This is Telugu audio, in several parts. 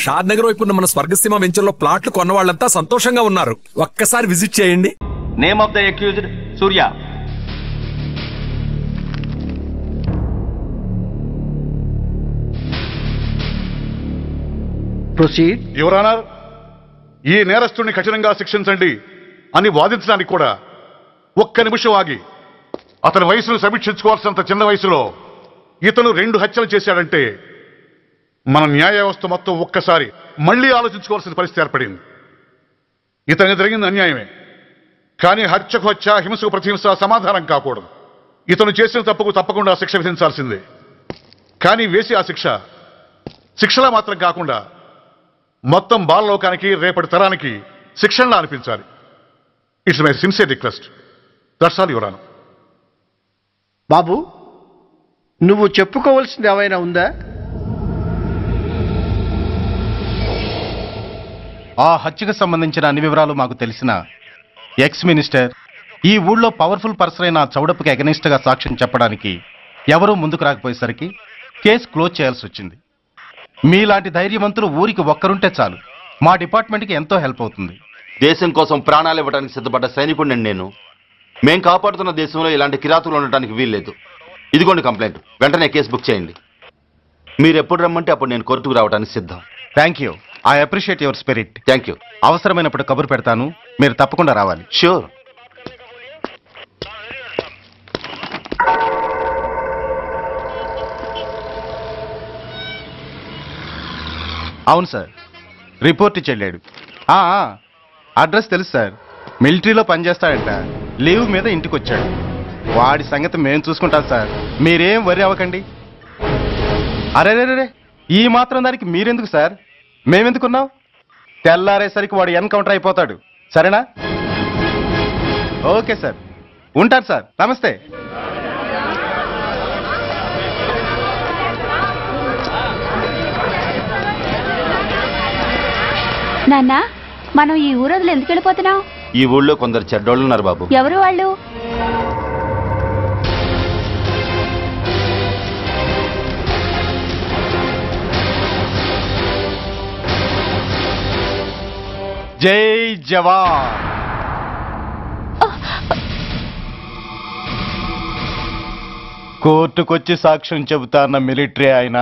షాద్ నగర్ వైపు ఉన్న మన స్వర్గసీమ వెంచర్ లో ప్లాట్లు కొన్న వాళ్ళంతా సంతోషంగా ఉన్నారు. ఒక్కసారి విజిట్ చేయండి. Name of the accused Surya. Proceed. Your honour, ఈ నేరస్తుడిని కఠినంగా శిక్షించండి అని వాదించడానికి కూడా ఒక్క నిమిషం ఆగి అతని వయసును సమీక్షించుకోవాల్సినంత చిన్న వయసులో ఇతను 2 హత్యలు చేశాడంటే మన న్యాయ వ్యవస్థ మొత్తం ఒక్కసారి మళ్లీ ఆలోచించుకోవాల్సిన పరిస్థితి ఏర్పడింది. ఇతనికి జరిగింది అన్యాయమే, కానీ హత్యకు హత్య, హింసకు ప్రతిహింస సమాధానం కాకూడదు. ఇతను చేసిన తప్పుకు తప్పకుండా శిక్ష విధించాల్సిందే. కానీ వేసి ఆ శిక్షలా మాత్రం కాకుండా మొత్తం బాలలోకానికి, రేపటి తరానికి శిక్షణలా అనిపించాలి. It's my sincere request. That's all your honour. బాబు, నువ్వు చెప్పుకోవాల్సింది ఏమైనా ఉందా? ఆ హత్యకు సంబంధించిన అన్ని వివరాలు మాకు తెలిసిన ఎక్స్ మినిస్టర్ ఈ ఊళ్ళో పవర్ఫుల్ పర్సన్ అయిన చౌడప్పకి అగెనిస్ట్ గా సాక్ష్యం చెప్పడానికి ఎవరూ ముందుకు రాకపోయేసరికి కేసు క్లోజ్ చేయాల్సి వచ్చింది. మీలాంటి ధైర్యవంతులు ఊరికి ఒక్కరుంటే చాలు, మా డిపార్ట్మెంట్కి ఎంతో హెల్ప్ అవుతుంది. దేశం కోసం ప్రాణాలు ఇవ్వడానికి సిద్ధపడ్డ సైనికుడిని నేను. మేం కాపాడుతున్న దేశంలో ఇలాంటి కిరాతులు ఉండటానికి వీల్లేదు. ఇదిగోండి కంప్లైంట్, వెంటనే కేసు బుక్ చేయండి. మీరు ఎప్పుడు రమ్మంటే అప్పుడు నేను కోర్టుకు రావడానికి సిద్ధం. Thank you, I appreciate your spirit. Thank you. అవసరమైనప్పుడు కబురు పెడతాను, మీరు తప్పకుండా రావాలి. ష్యూర్. అవును సార్, రిపోర్ట్ ఇచ్చి వెళ్ళాడు. అడ్రస్ తెలుసు సార్, మిలిటరీలో పనిచేస్తాడంట. లీవ్ మీద ఇంటికి వచ్చాడు. వాడి సంగతి మేము చూసుకుంటాం సార్, మీరేం వరి అవ్వకండి. అరే, ఈ మాత్రం దానికి మీరెందుకు సార్, మేమెందుకున్నాం? తెల్లారేసరికి వాడు ఎన్కౌంటర్ అయిపోతాడు. సరేనా? ఓకే సార్, ఉంటారు సార్. నమస్తే. నాన్న, మనం ఈ ఊరొదిలి ఎందుకు వెళ్ళిపోతున్నావు? ఈ ఊళ్ళో కొందరు చెడ్డోళ్ళు ఉన్నారు బాబు. ఎవరు వాళ్ళు? జై జవాన్. కోర్టుకొచ్చి సాక్ష్యం చెబుతాన్న మిలిటరీ ఆయన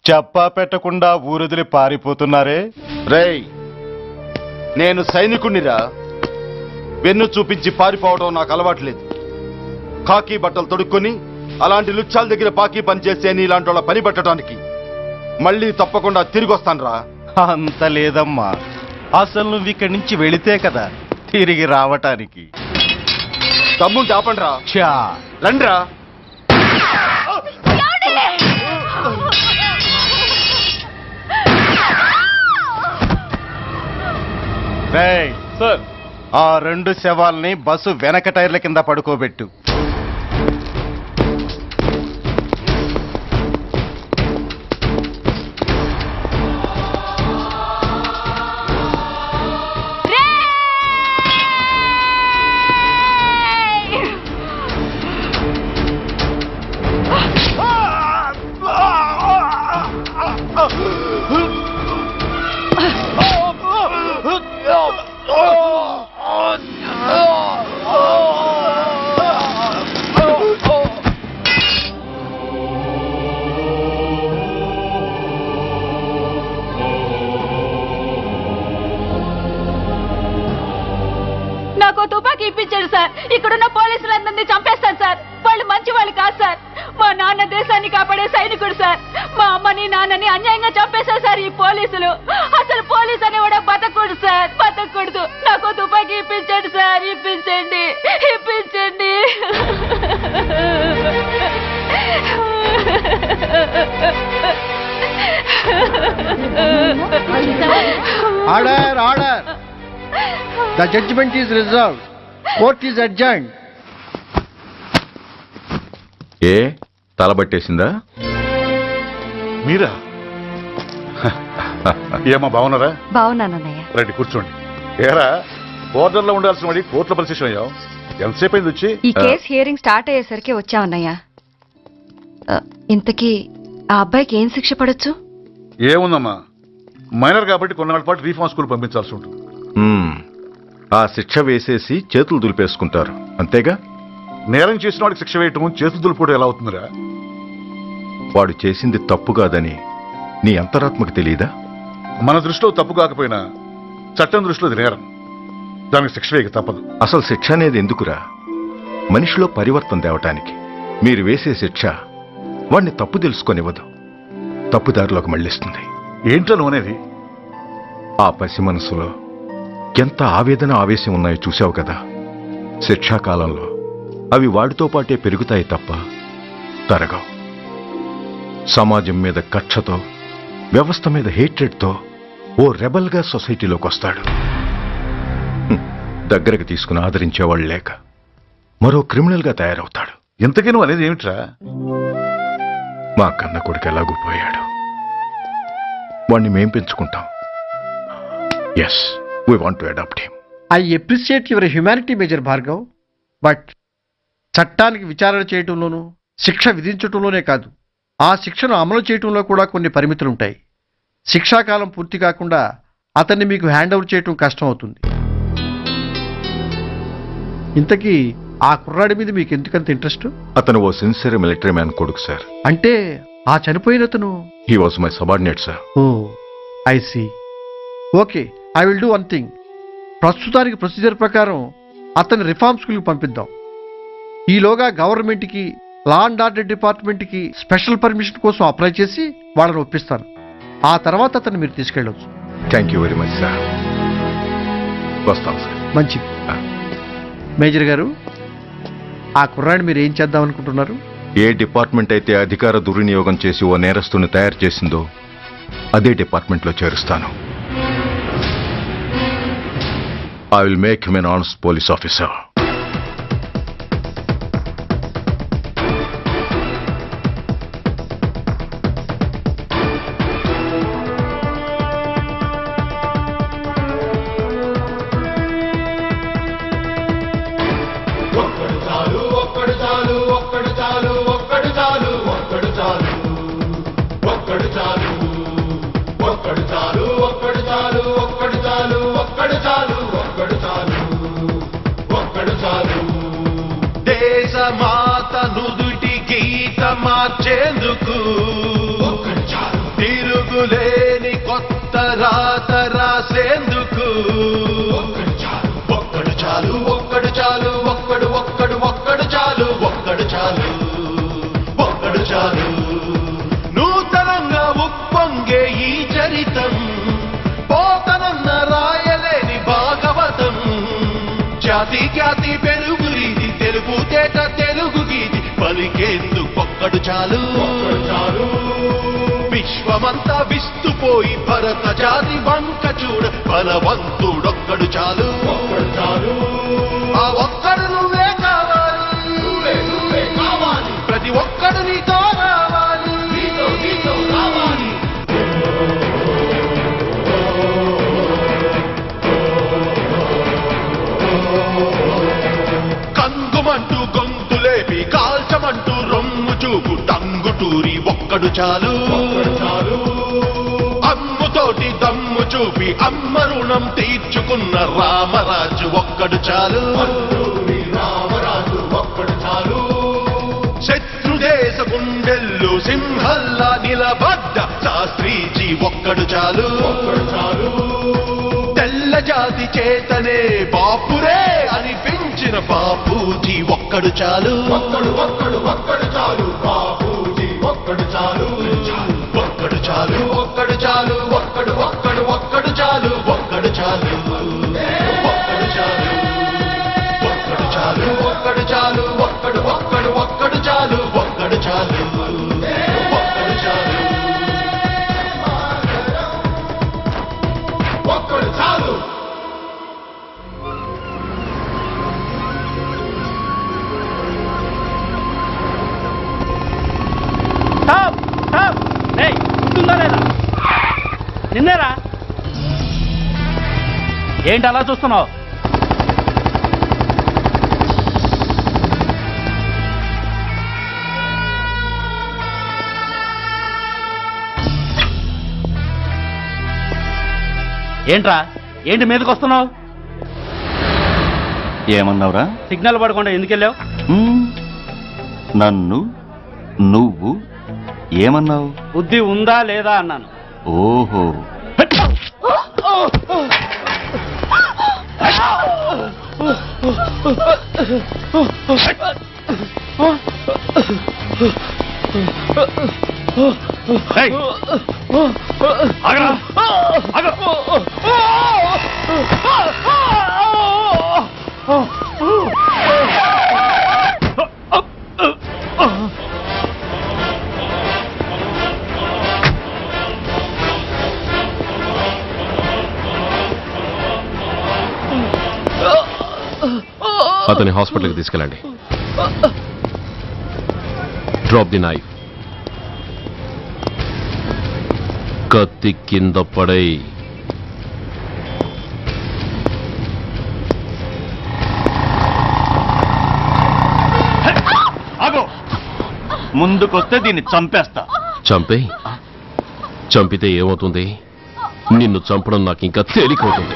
చెప్పా పెట్టకుండా ఊరొదిలి పారిపోతున్నారే. రేయ్, నేను సైనికుణ్ణిరా. వెన్ను చూపించి పారిపోవడం నాకు అలవాట్లేదు. కాకి బట్టలు తొడుక్కొని అలాంటి లుచ్చాల దగ్గర పాకి పనిచేసే నీలాంటి వాళ్ళ పని పట్టడానికి మళ్ళీ తప్పకుండా తిరిగి వస్తానురా. అంత లేదమ్మా, అసలు నువ్వు ఇక్కడి నుంచి వెళితే కదా తిరిగి రావటానికి. తమ్ముంటే ఆపండిరా. రండిరా. సార్, ఆ 2 శవాల్ని బస్సు వెనక టైర్ల కింద పడుకోబెట్టు. నాకు తుపాకీ ఇప్పించాడు సార్. ఇక్కడున్న పోలీసులందరినీ చంపేస్తాను సార్. వాళ్ళు మంచి వాళ్ళు కాదు సార్. మా నాన్న దేశాన్ని కాపాడే సైనికుడు సార్. మా అమ్మని నాన్నని అన్యాయంగా చంపేశారు సార్ ఈ పోలీసులు. అసలు పోలీసు అనేవాడు బతకూడదు సార్, బతకూడదు. నాకు తుపాకీ ఇప్పించండి సార్, ఇప్పించండి, ఇప్పించండి. Order, order. The judgment is reserved. Court is adjourned. ఏ తలబట్టేసిందా? మీరా? ఏమా బాగున్నారా? బాగున్నానన్నయ్య. రండి కూర్చోండి. ఏరా, బోర్డర్లో ఉండాల్సిన వాడి కోర్టులో పరిశీలన అయ్యావు. ఎంతసేపు అయింది వచ్చి? ఈ కేసు హియరింగ్ స్టార్ట్ అయ్యేసరికి వచ్చామన్నయ్య. ఇంతకీ ఆ అబ్బాయికి ఏం శిక్ష పడొచ్చు? ఏముందమ్మా, మైనర్ కాబట్టి కొన్నాళ్ళ పాటు రీఫార్మ్ స్కూల్ పంపించాల్సి ఉంటుంది. ఆ శిక్ష వేసేసి చేతులు దులిపేసుకుంటారు అంతేగా? నేరం చేసిన వాడికి శిక్ష వేయటం చేతులు దులుపుకోవడం ఎలా అవుతుందిరా? వాడు చేసింది తప్పు కాదని నీ అంతరాత్మకు తెలియదా? మన దృష్టిలో తప్పు కాకపోయినా చట్టం దృష్టిలో ఇది నేరం. దానికి శిక్ష వేయక తప్పదు. అసలు శిక్ష అనేది ఎందుకురా? మనిషిలో పరివర్తన తేవటానికి. మీరు వేసే శిక్ష వాడిని తప్పు తెలుసుకొనివ్వదు, తప్పుదారిలోకి మళ్ళిస్తుంది. ఏంటో నువ్వనేది? ఆ పసి మనసులో ఎంత ఆవేదన ఆవేశం ఉన్నాయో చూశావు కదా. శిక్షాకాలంలో అవి వాడితో పాటే పెరుగుతాయి తప్ప తరగవు. సమాజం మీద కక్షతో, వ్యవస్థ మీద హేట్రెడ్తో ఓ రెబల్గా సొసైటీలోకి వస్తాడు. దగ్గరకు తీసుకుని ఆదరించేవాళ్ళు లేక మరో క్రిమినల్గా తయారవుతాడు. ఇంతకీ నువ్వు అనేది ఏమిట్రా? మా కన్న కొడుకు ఎలాగూ పోయాడు, వాణ్ణి మేం పెంచుకుంటాం. Yes, we want to adopt him. I appreciate your humanity major Bhargav. But చట్టానికి విచారణ చేయటంలోనూ శిక్ష విధించటంలోనే కాదు, ఆ శిక్షను అమలు చేయటంలో కూడా కొన్ని పరిమితులు ఉంటాయి. శిక్షాకాలం పూర్తి కాకుండా అతన్ని మీకు హ్యాండ్ ఓవర్ చేయటం కష్టం అవుతుంది. ఇంతకీ ఆ కుర్రాడి మీద మీకు ఎందుకంత ఇంట్రెస్ట్? అతను ఓ సిన్సియర్ మిలిటరీ మ్యాన్ కొడుకు సార్. అంటే ఆ చనిపోయిన అతను? He was my subordinate sir. Oh I see. Okay, I will do one thing. ప్రస్తుతానికి ప్రొసీజర్ ప్రకారం అతన్ని రిఫార్మ్ స్కూల్కి పంపిద్దాం. ఈలోగా గవర్నమెంట్కి, లా అండ్ ఆర్డర్ డిపార్ట్మెంట్కి స్పెషల్ పర్మిషన్ కోసం అప్లై చేసి వాళ్ళని ఒప్పిస్తాను. ఆ తర్వాత అతన్ని మీరు తీసుకెళ్ళవచ్చు. Thank you very much sir. వస్తాం సార్. మంచిది. మేజర్ గారు, ఆ కుర్రాడిని మీరు ఏం చేద్దాం అనుకుంటున్నారు? ఏ డిపార్ట్మెంట్ అయితే అధికార దుర్వినియోగం చేసి ఓ నేరస్తుని తయారు చేసిందో అదే డిపార్ట్మెంట్లో చేరుస్తాను. I will make him an honest police officer. దేశమాత నుదుటి గీత మార్చేందుకు తిరుగులేని కొత్త రాత రాసేందుకు ఒక్కడు చాలు, ఒక్కడు చాలు, ఒక్కడు ఒక్కడు ఒక్కడు చాలు, ఒక్కడు చాలు, ఒక్కడు చాలు. నూతనంగా ఉప్పొంగే ఈ చరితం, పోతనన్న రాయలేని భాగవతం. జాతి ఖ్యాతి పెరుగు రీతి, తెలుగు తేట తెలుగు గీతి పలికేందుకొక్కడు చాలు. విశ్వమంతా విస్తుపోయి భరత జాతి వంక చూడ బలవంతుడొక్కడు చాలు. ఆ ఒక్కడు నువ్వే కావాలి, ప్రతి ఒక్కడు నీతో రావాలి, నీతో రావాలి. కంగుమంటూ గొంతులేపి కాల్చమంటూ రొమ్ము చూపు టంగుటూరి ఒక్కడు చాలు. అమ్ముతోటి దమ్ము చూపి అమ్మ రుణం తీర్చుకున్న రామరాజు ఒక్కడు చాలు. శత్రుదేశ గుండెల్లో సింహల్లా నిలబడ్డ శాస్త్రీజీ ఒక్కడు చాలు. తెల్ల జాతి చేతనే బాపురే అనిపించిన బాపూజీ ఒక్కడు చాలు. ఒక్కడు ఒక్కడు ఒక్కడు చాలు, బాపూజీ ఒక్కడు చాలు. ఒక్కడు చాలు, ఒక్కడు చాలు, ఒక్కడు ఒక్కడు ఒక్కడు చాలు, ఒక్కడు చాలు, ఒక్కడు చాలు, ఒక్కడు చాలు, ఒక్కడు చాలు, ఒక్కడు ఒక్కడు ఒక్కడు చాలు, ఒక్కడు చాలు, ఒక్కడు చాలు, ఒక్కడు చాలు. నిన్నేరా? ఏంటి అలా చూస్తున్నావు? ఏంట్రా ఏంటి మీదకి వస్తున్నావు? ఏమన్నావురా? సిగ్నల్ పడకుండా ఎందుకు వెళ్ళావు? నన్ను నువ్వు ఏమన్నావు? బుద్ధి ఉందా లేదా అన్నాను. ఓహో, అతని హాస్పిటల్కి తీసుకెళ్ళండి. Drop the knife. కత్తి కింద పడై. ముందుకొస్తే దీన్ని చంపేస్తా. చంపే. చంపితే ఏమవుతుంది? నిన్ను చంపడం నాకు ఇంకా తేలికవుతుంది.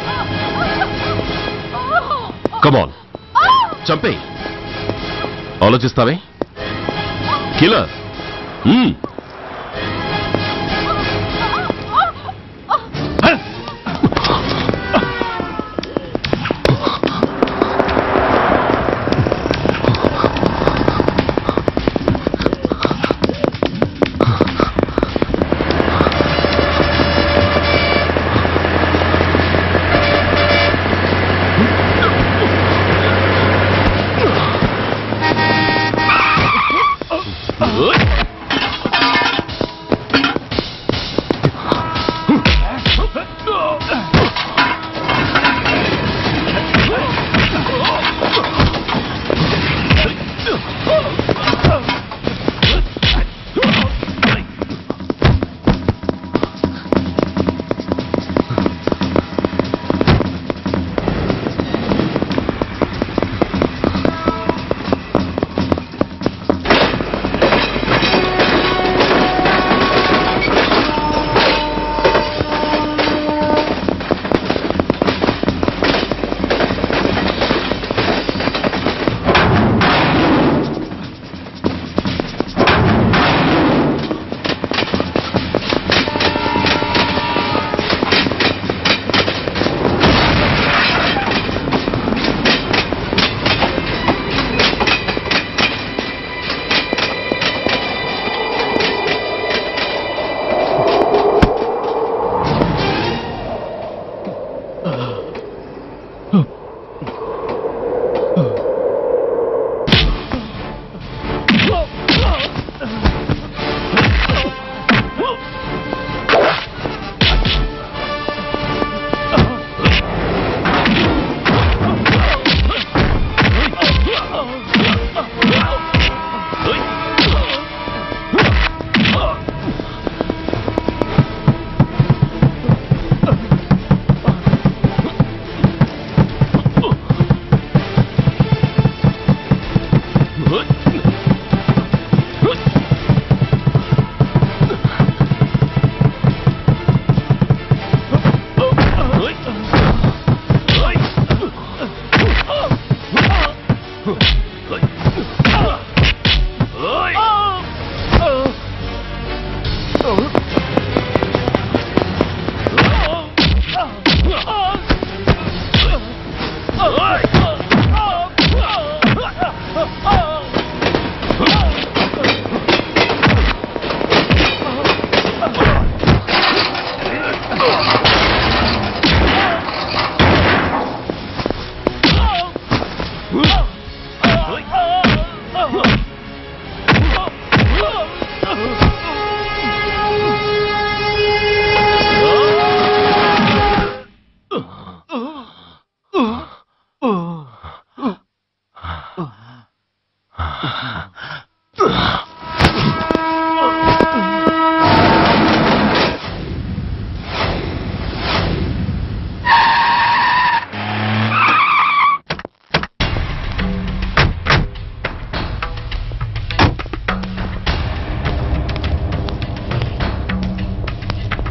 కమాన్, చంపే. ఆలోచిస్తావే కిల్లర్?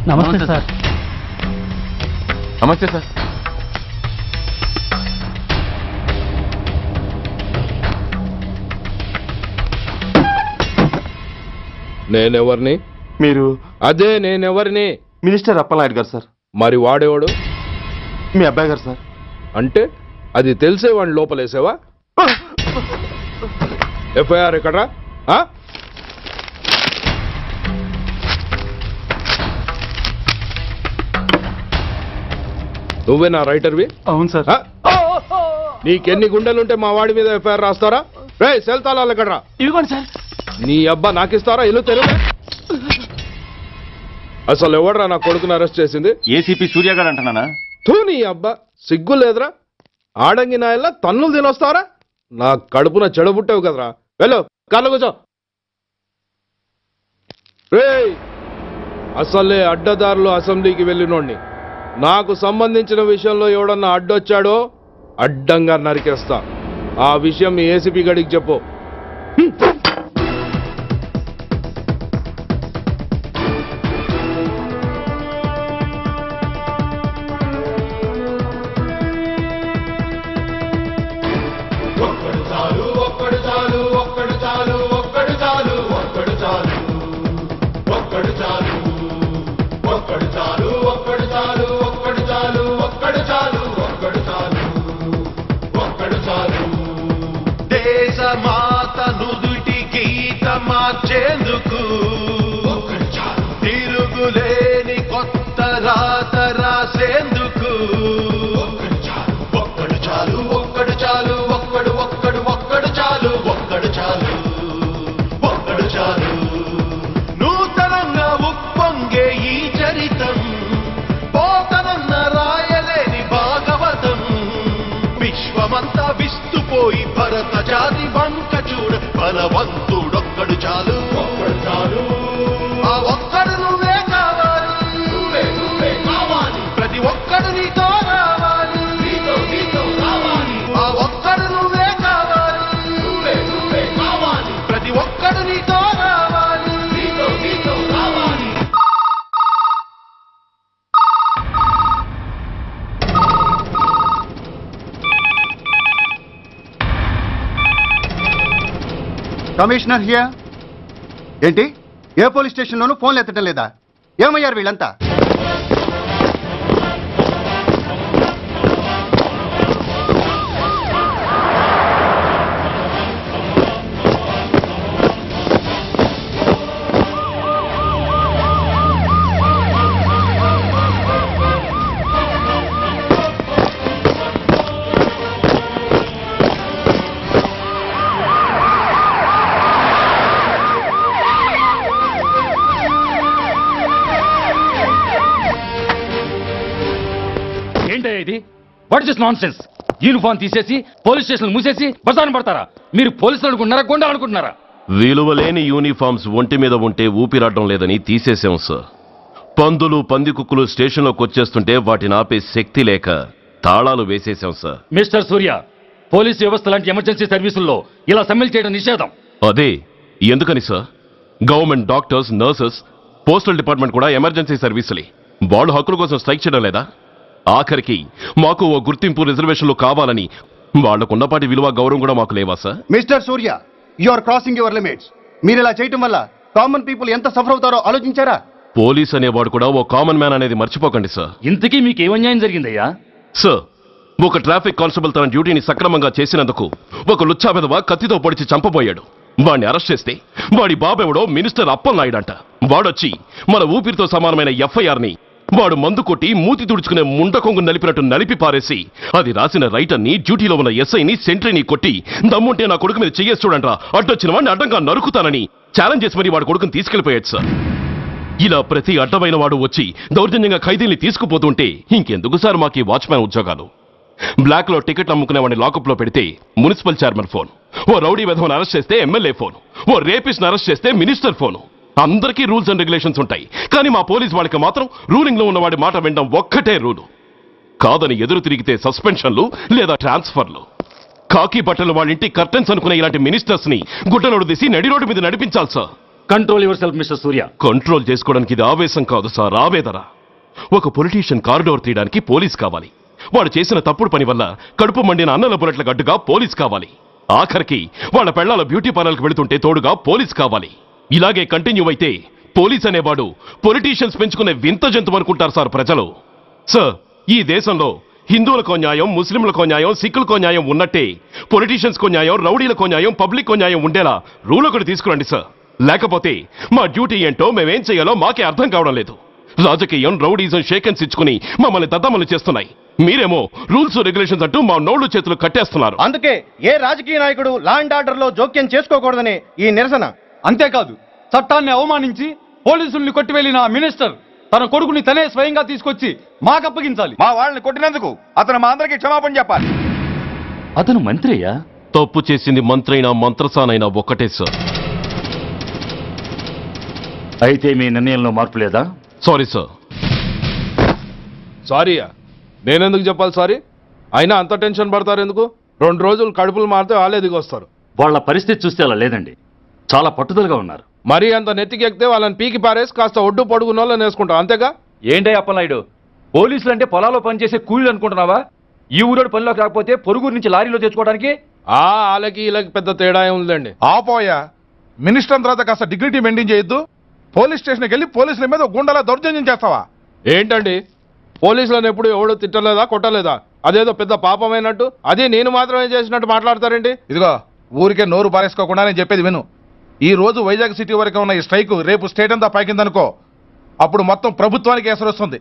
నమస్తే సార్. నమస్తే సార్. నేనెవరిని? మీరు అదే నేనెవరిని? మినిస్టర్ అప్పలనాయుడు గారు సార్. మరి వాడేవాడు? మీ అబ్బాయి గారు సార్. అంటే అది తెలిసే వాడిని లోపలేసావా? ఎఫ్ఐఆర్ ఎక్కడ్రా? నువ్వే నా రైటర్వి? అవును సార్. నీకెన్ని గుండెలుంటే మా వాడి మీద ఎఫ్ఐఆర్ రాస్తారా? రే సెల్ తాళాలు ఎక్కడ్రా? ఇదిగోండి సార్. నీ అబ్బా నాకిస్తారా? ఇల్లు తెలుగు. అసలు ఎవడ్రా నా కొడుకుని అరెస్ట్ చేసింది? ఏసీపీ సూర్య గారు అంటున్నానా? తూ నీ అబ్బా సిగ్గు లేదురా? ఆడంగి నాయల్లా తన్నులు తినొస్తారా? నా కడుపున చెడబుట్టావు కదరా. వెళ్ళు కార్లో కూర్చో. రే అసలే అడ్డదారులు అసెంబ్లీకి వెళ్ళినోడిని. నాకు సంబంధించిన విషయంలో ఎవడన్నా అడ్డొచ్చాడో అడ్డంగా నరికేస్తా. ఆ విషయం మీ ఏసీపీ గడికి చెప్పు. దేశమాత నుదుటి గీత మార్చేందుకు తిరుగులేని కొత్త రాత రాసేందుకు ఒక్కడు చాలు ఒక్కడు చాలు ఒక్కడు ఒక్కడు ఒక్కడు చాలు ఒక్కడు చాలు ఒక్కడు చాలు. నూతనంగా ఉప్పొంగే ఈ చరితం పోతనన్న రాయలేని భాగవతం. విశ్వమంతా విస్తుపోయి భరత జాతి వంక చూడ బలవంతుడొక్కడు చాలు ఒక్కడు చాలు. ఆ ఒక్కడు నువ్వే కావాలి ప్రతి ఒక్కడు నీతో రావాలి ఆ ఒక్కడు నువ్వే కావాలి ప్రతి ఒక్కడు నీతో రావాలి. Commissioner here. ఏంటి ఏ పోలీస్ స్టేషన్లోనూ ఫోన్లు ఎత్తడం లేదా? ఏమయ్యారు వీళ్ళంతా? What is nonsense? యూనిఫామ్ తీసేసి పోలీస్ స్టేషన్ మూసేసి బజారు పడతారా? మీరు పోలీసులు అనుకుంటున్నారా, గుండా అనుకుంటున్నారా? విలువలేని యూనిఫామ్స్ ఒంటి మీద ఉంటే ఊపిరాడడం లేదని తీసేసాం సార్. పందులు పందికుక్కులు స్టేషన్లోకి వచ్చేస్తుంటే వాటిని ఆపే శక్తి లేక తాళాలు వేసేసాం సార్. మిస్టర్ సూర్య, పోలీసు వ్యవస్థ లాంటి ఎమర్జెన్సీ సర్వీసుల్లో ఇలా సమ్మెలు చేయడం నిషేధం. అదే ఎందుకని sir? Government doctors, nurses, postal department కూడా ఎమర్జెన్సీ సర్వీసులే. వాళ్ళు హక్కుల కోసం స్ట్రైక్ చేయడం లేదా? ఆఖరికి మాకు ఓ గుర్తింపు రిజర్వేషన్లు కావాలని వాళ్లకున్నపాటి విలువ గౌరవం కూడా మాకు లేవా sir? Mister Surya, you are crossing your limits. మీరు ఇలా చేయటం వల్ల కామన్ పీపుల్ ఎంత సఫర్ అవుతారో ఆలోచించారా? పోలీస్ అనేవాడు కూడా ఓ కామన్ మ్యాన్ అనేది మర్చిపోకండి సార్. ఇంతకీ మీకు ఏమన్యాయం జరిగిందయ్యా? సార్, ఒక ట్రాఫిక్ కానిస్టేబుల్ తన డ్యూటీని సక్రమంగా చేసినందుకు ఒక లుచ్చా పెదవ కత్తితో పొడిచి చంపబోయాడు. వాడిని అరెస్ట్ చేస్తే వాడి బాబెవడో మినిస్టర్ అప్పలనాయుడు అంట. వాడొచ్చి మన ఊపిరితో సమానమైన ఎఫ్ఐఆర్ని వాడు మందు కొట్టి మూతి తుడుచుకునే ముండకొంగు నలిపినట్టు నలిపి పారేసి అది రాసిన రైటర్ని, డ్యూటీలో ఉన్న ఎస్ఐని, సెంట్రీని కొట్టి దమ్ముంటే నా కొడుకు మీద చెయ్యేసి చూడంట్రా, అడ్డొచ్చిన వాడిని అడ్డంగా నరుకుతానని ఛాలెంజ్ చేసి మరి వాడు కొడుకుని తీసుకెళ్లిపోయాడు సార్. ఇలా ప్రతి అడ్డమైన వాడు వచ్చి దౌర్జన్యంగా ఖైదీల్ని తీసుకుపోతుంటే ఇంకెందుకు సార్ మాకు ఈ వాచ్మ్యాన్ ఉద్యోగాలు? బ్లాక్ లో టికెట్ అమ్ముకునే వాడిని లాకప్ లో పెడితే మున్సిపల్ చైర్మన్ ఫోన్, ఓ రౌడీ విధవను అరెస్ట్ చేస్తే ఎమ్మెల్యే ఫోన్, ఓ రేపిస్ట్ అరెస్ట్ చేస్తే మినిస్టర్ ఫోను. అందరికీ రూల్స్ అండ్ రెగ్యులేషన్స్ ఉంటాయి, కానీ మా పోలీస్ వాళ్ళకి మాత్రం రూలింగ్ లో ఉన్నవాడి మాట వినడం ఒక్కటే రూలు. కాదని ఎదురు తిరిగితే సస్పెన్షన్లు లేదా ట్రాన్స్ఫర్లు. కాకి బట్టలు వాళ్ళ ఇంటి కర్టెన్స్ అనుకునే ఇలాంటి మినిస్టర్స్ ని గుడ్డనోడు తీసి నడి రోడ్డు మీద నడిపించాలి sir. Control your self mister Surya. Control చేసుకోవడానికి ఇది ఆవేశం కాదు సార్, ఆవేదన. ఒక పొలిటీషియన్ కారిడోర్ తీయడానికి పోలీస్ కావాలి. వాడు చేసిన తప్పుడు పని వల్ల కడుపు మండిన అన్నల బుల్లెట్ల గడ్డుగా పోలీస్ కావాలి. ఆఖరికి వాళ్ళ పెళ్లాల బ్యూటీ పార్లర్కి వెళుతుంటే తోడుగా పోలీస్ కావాలి. ఇలాగే కంటిన్యూ అయితే పోలీస్ అనేవాడు పొలిటీషియన్స్ పెంచుకునే వింత జంతువు అనుకుంటారు సార్ ప్రజలు. సార్, ఈ దేశంలో హిందువులకో న్యాయం, ముస్లింలకో న్యాయం, సిక్కులకో న్యాయం ఉన్నట్టే పొలిటీషియన్స్కో న్యాయం, రౌడీలకో న్యాయం, పబ్లిక్కో న్యాయం ఉండేలా రూల్ ఒకటి తీసుకురండి సార్. లేకపోతే మా డ్యూటీ ఏంటో మేమేం చేయాలో మాకే అర్థం కావడం లేదు. రాజకీయం, రౌడీజం షేకెన్స్ ఇచ్చుకుని మమ్మల్ని దద్దమలు చేస్తున్నాయి. మీరేమో రూల్స్ రెగ్యులేషన్స్ అంటూ మా నోళ్లు చేతులు కట్టేస్తున్నారు. అందుకే ఏ రాజకీయ నాయకుడు లా అండ్ ఆర్డర్ లో జోక్యం చేసుకోకూడదని ఈ నిరసన. అంతేకాదు, చట్టాన్ని అవమానించి పోలీసుల్ని కొట్టివెళ్లిన మినిస్టర్ తన కొడుకుని తనే స్వయంగా తీసుకొచ్చి మాకు అప్పగించాలి. మా వాళ్ళని కొట్టినందుకు అతను మా అందరికీ క్షమాపణ చెప్పాలి. అతను మంత్రియా? తప్పు చేసింది మంత్రైనా మంత్రసానైనా ఒక్కటే సార్. అయితే మీ నిర్ణయంలో మార్పు లేదా? Sorry sir. సారీయా? నేనెందుకు చెప్పాలి సారీ? అయినా అంత టెన్షన్ పడతారు ఎందుకు? 2 రోజులు కడుపులు మారితే వాళ్ళే దిగొస్తారు. వాళ్ళ పరిస్థితి చూస్తే అలా లేదండి, చాలా పట్టుదలగా ఉన్నారు. మరీ అంత నెత్తికెక్కితే వాళ్ళని పీకి పారేసి కాస్త ఒడ్డు పొడుగున్న వాళ్ళని వేసుకుంటాం, అంతేగా? ఏంటే అప్పలనాయుడు, పోలీసులు అంటే పొలాల్లో పనిచేసే కూలీలు అనుకుంటున్నావా? ఈ ఊరోడు పనిలోకి రాకపోతే పొరుగురు నుంచి లారీలో తెచ్చుకోవడానికి వాళ్ళకి వీళ్ళకి పెద్ద తేడా ఉందండి. ఆపోయా, మినిస్టర్ తర్వాత కాస్త డిగ్నిటీ మెయింటైన్ చేయొద్దు. పోలీస్ స్టేషన్కి వెళ్ళి పోలీసుల మీద గుండెలా దౌర్జన్యం చేస్తావా? ఏంటండి, పోలీసులను ఎప్పుడు ఎవడు తిట్టలేదా, కొట్టలేదా? అదేదో పెద్ద పాపమైనట్టు, అదే నేను మాత్రమే చేసినట్టు మాట్లాడతారేంటి? ఇదిగో, ఊరికే నోరు పారేసుకోకుండా నేను చెప్పేది విను. ఈ రోజు వైజాగ్ సిటీ వరకు ఉన్న ఈ స్ట్రైక్ రేపు స్టేట్ అంతా పైకిందనుకో, అప్పుడు మొత్తం ప్రభుత్వానికి ఎసరు వస్తుంది.